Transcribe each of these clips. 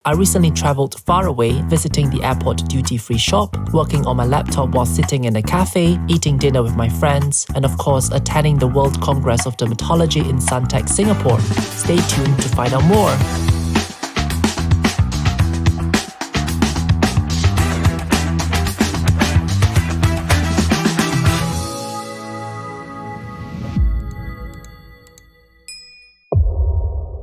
I recently traveled far away, visiting the airport duty-free shop, working on my laptop while sitting in a cafe, eating dinner with my friends, and of course attending the World Congress of Dermatology in Suntec, Singapore. Stay tuned to find out more.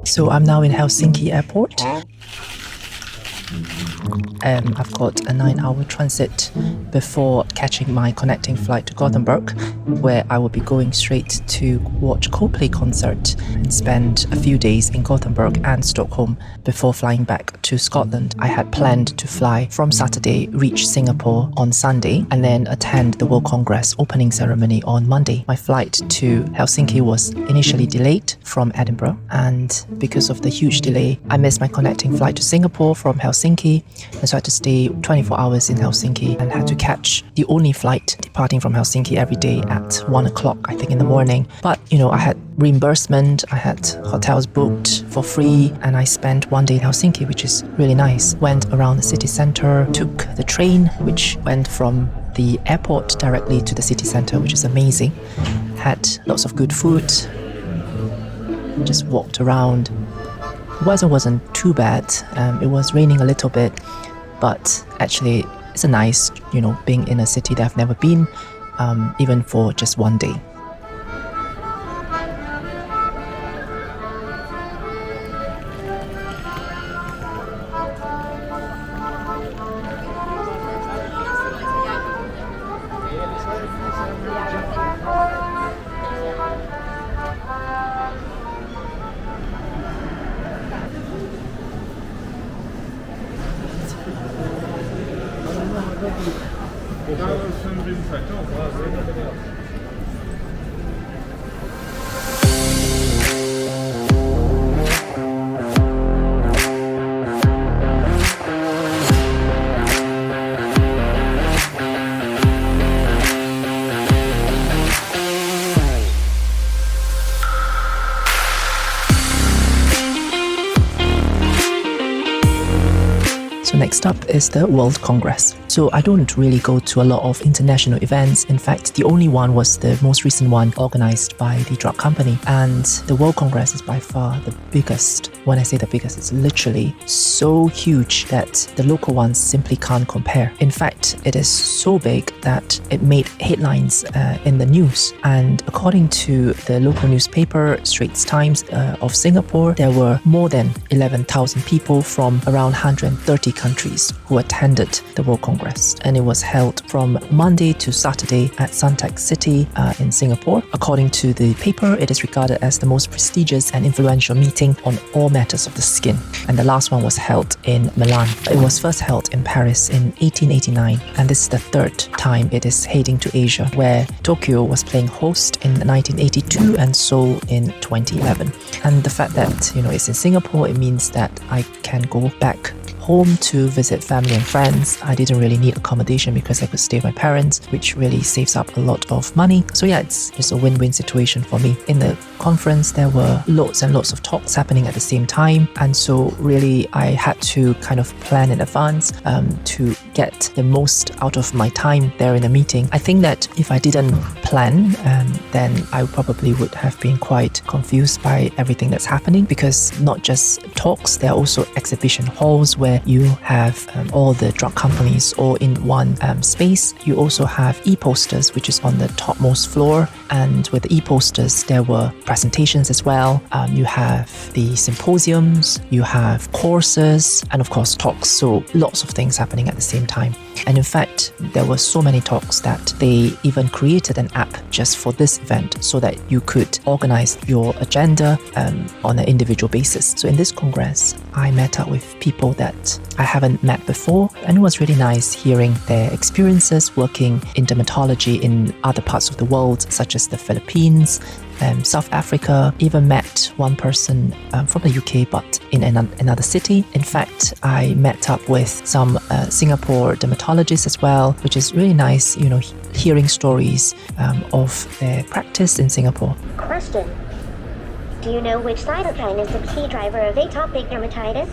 So I'm now in Helsinki airport. I've got a 9-hour transit before catching my connecting flight to Gothenburg, where I will be going straight to watch Coldplay concert and spend a few days in Gothenburg and Stockholm before flying back to Scotland. I had planned to fly from Saturday, reach Singapore on Sunday, and then attend the World Congress opening ceremony on Monday. My flight to Helsinki was initially delayed from Edinburgh, and because of the huge delay, I missed my connecting flight to Singapore from Helsinki, and so I had to stay 24 hours in Helsinki and had to catch the only flight departing from Helsinki every day at 1 o'clock, I think, in the morning. But, I had reimbursement, I had hotels booked for free, and I spent one day in Helsinki, which is really nice. Went around the city center, took the train, which went from the airport directly to the city center, which is amazing. Had lots of good food, just walked around. The weather wasn't too bad. It was raining a little bit, but actually it's a nice, being in a city that I've never been, even for just one day. So next up is the World Congress. So I don't really go to a lot of international events. In fact, the only one was the most recent one organized by the drug company. And the World Congress is by far the biggest. When I say the biggest, it's literally so huge that the local ones simply can't compare. In fact, it is so big that it made headlines in the news. And according to the local newspaper, Straits Times of Singapore, there were more than 11,000 people from around 130 countries who attended the World Congress, and it was held from Monday to Saturday at Suntec City in Singapore. According to the paper, it is regarded as the most prestigious and influential meeting on all matters of the skin, and the last one was held in Milan. It was first held in Paris in 1889, and this is the third time it is heading to Asia, where Tokyo was playing host in 1982 and Seoul in 2011. And the fact that it's in Singapore, it means that I can go back home to visit family and friends. I didn't really need accommodation because I could stay with my parents, which really saves up a lot of money. So yeah, it's just a win-win situation for me. In the conference, there were lots and lots of talks happening at the same time. And so really, I had to kind of plan in advance to get the most out of my time there in the meeting. I think that if I didn't plan, then I probably would have been quite confused by everything that's happening, because not just talks, there are also exhibition halls where you have all the drug companies all in one space. You also have e-posters, which is on the topmost floor, and with the e-posters there were presentations as well. You have the symposiums, you have courses, and of course talks. So lots of things happening at the same time. And in fact, there were so many talks that they even created an app just for this event so that you could organize your agenda on an individual basis. So in this congress, I met up with people that I haven't met before, and it was really nice hearing their experiences working in dermatology in other parts of the world, such as the Philippines, South Africa. Even met one person from the UK, but in another city. In fact, I met up with some Singapore dermatologists as well, which is really nice, hearing stories of their practice in Singapore. Question. Do you know which cytokine is the key driver of atopic dermatitis?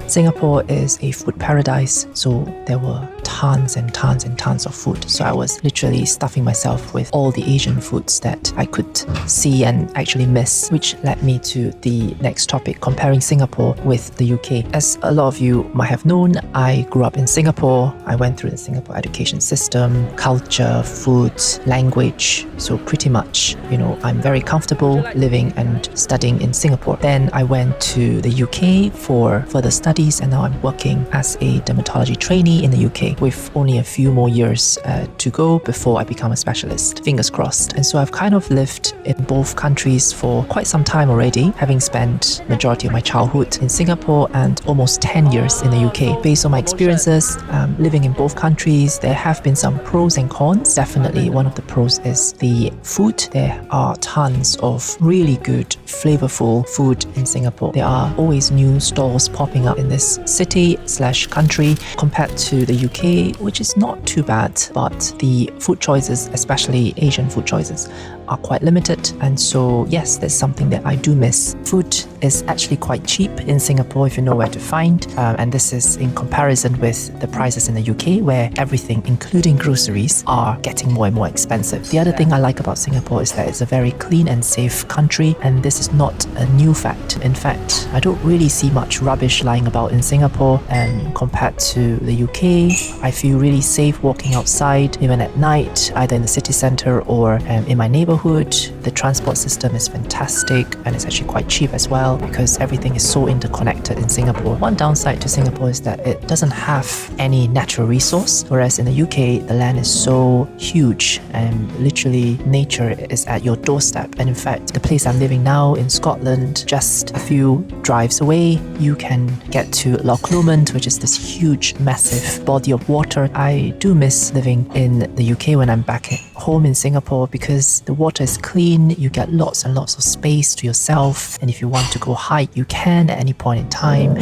Singapore is a food paradise, so there were tons and tons and tons of food. So I was literally stuffing myself with all the Asian foods that I could see and actually miss, which led me to the next topic, comparing Singapore with the UK. As a lot of you might have known, I grew up in Singapore. I went through the Singapore education system, culture, food, language. So pretty much, I'm very comfortable living and studying in Singapore. Then I went to the UK for further studies, and now I'm working as a dermatology trainee in the UK with only a few more years to go before I become a specialist. Fingers crossed. And so I've kind of lived in both countries for quite some time already, having spent majority of my childhood in Singapore and almost 10 years in the UK. Based on my experiences living in both countries, there have been some pros and cons. Definitely one of the pros is the food. There are tons of really good, flavorful food in Singapore. There are always new stalls popping up in this city/country compared to the UK, which is not too bad, but the food choices, especially Asian food choices, are quite limited. And so yes, that's something that I do miss. Food is actually quite cheap in Singapore if you know where to find, and this is in comparison with the prices in the UK, where everything, including groceries, are getting more and more expensive. The other thing I like about Singapore is that it's a very clean and safe country, and this is not a new fact. In fact, I don't really see much rubbish lying about in Singapore, and compared to the UK, I feel really safe walking outside, even at night, either in the city centre or in my neighborhood. The transport system is fantastic, and it's actually quite cheap as well because everything is so interconnected in Singapore. One downside to Singapore is that it doesn't have any natural resource, whereas in the UK, the land is so huge and literally nature is at your doorstep. And in fact, the place I'm living now in Scotland, just a few drives away, you can get to Loch Lomond, which is this huge, massive body of water. I do miss living in the UK when I'm back at home in Singapore because the water is clean, you get lots and lots of space to yourself, and if you want to go hike, you can at any point in time,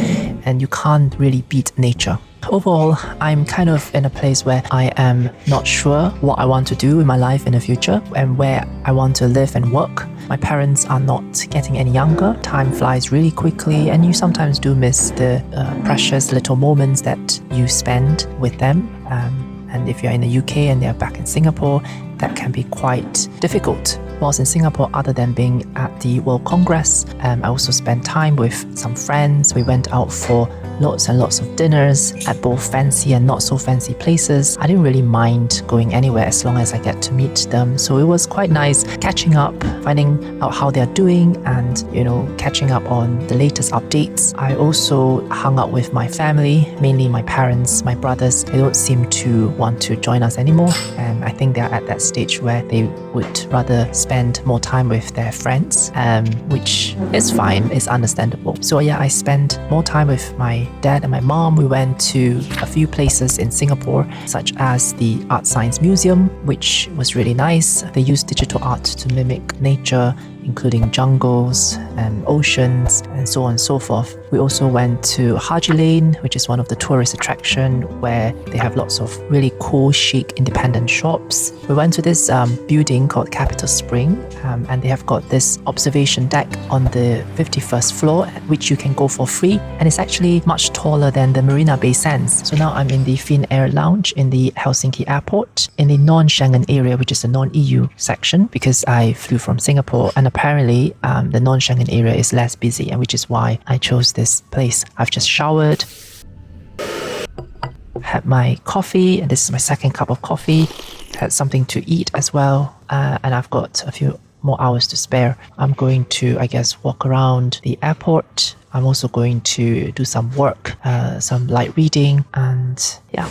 and you can't really beat nature. Overall, I'm kind of in a place where I am not sure what I want to do in my life in the future and where I want to live and work. My parents are not getting any younger. Time flies really quickly, and you sometimes do miss the precious little moments that you spend with them. And if you're in the UK and they're back in Singapore, that can be quite difficult. Whilst in Singapore, other than being at the World Congress, I also spent time with some friends. We went out for lots and lots of dinners at both fancy and not so fancy places. I didn't really mind going anywhere as long as I get to meet them. So it was quite nice catching up, finding out how they're doing, and catching up on the latest updates. I also hung out with my family, mainly my parents, my brothers. They don't seem to want to join us anymore, and I think they're at that stage where they would rather spend more time with their friends, which is fine, it's understandable. So yeah, I spent more time with my dad and my mom. We went to a few places in Singapore, such as the Art Science Museum, which was really nice. They used digital art to mimic nature, including jungles and oceans and so on and so forth. We also went to Haji Lane, which is one of the tourist attractions where they have lots of really cool, chic, independent shops. We went to this building called Capital Spring, and they have got this observation deck on the 51st floor, which you can go for free, and it's actually much taller than the Marina Bay Sands. So now I'm in the Fin Air Lounge in the Helsinki airport, in the non-Schengen area, which is the non-EU section, because I flew from Singapore, and apparently the non-Schengen area is less busy, and which is why I chose this place. I've just showered, had my coffee, and this is my second cup of coffee, had something to eat as well, and I've got a few more hours to spare. I'm going to, I guess, walk around the airport. I'm also going to do some work, some light reading, and yeah.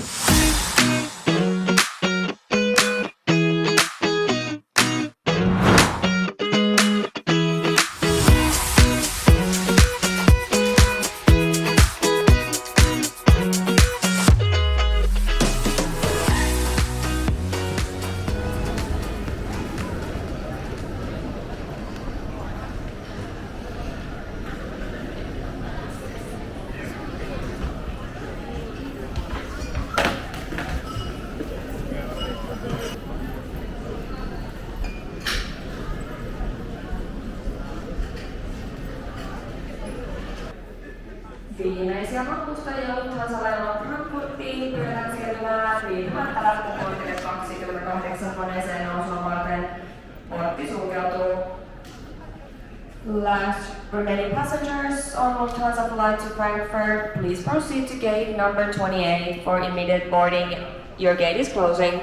Viimeisiä matkustajia Lufthansalla Frankfurtiin pyydetään siirtymään viipymättä lähtöportille 28 koneeseen nousua varten. Portti sulkeutuu. Last remaining passengers on Lufthansa flight to Frankfurt, please proceed to gate number 28 for immediate boarding. Your gate is closing.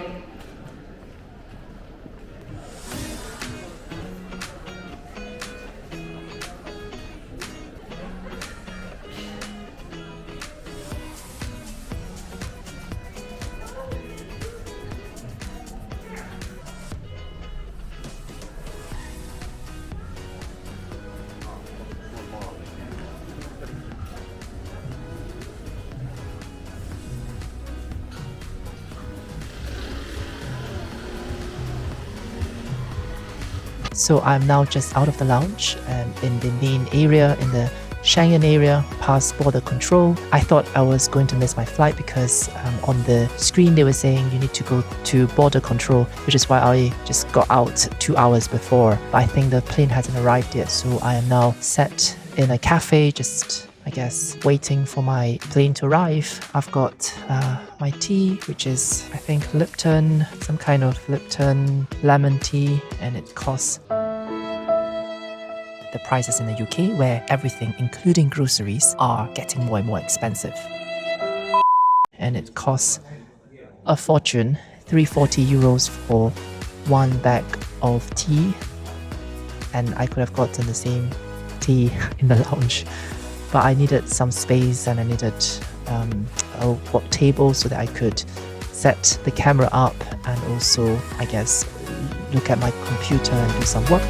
So I'm now just out of the lounge and in the main area, in the Schengen area, past border control. I thought I was going to miss my flight because on the screen they were saying you need to go to border control, which is why I just got out 2 hours before. But I think the plane hasn't arrived yet, so I am now sat in a cafe, just I guess waiting for my plane to arrive. I've got my tea, which is I think Lipton, some kind of Lipton lemon tea, and it costs the prices in the UK, where everything, including groceries, are getting more and more expensive. And it costs a fortune, 340 euros for one bag of tea. And I could have gotten the same tea in the lounge. But I needed some space and I needed a work table so that I could set the camera up and also, I guess, look at my computer and do some work.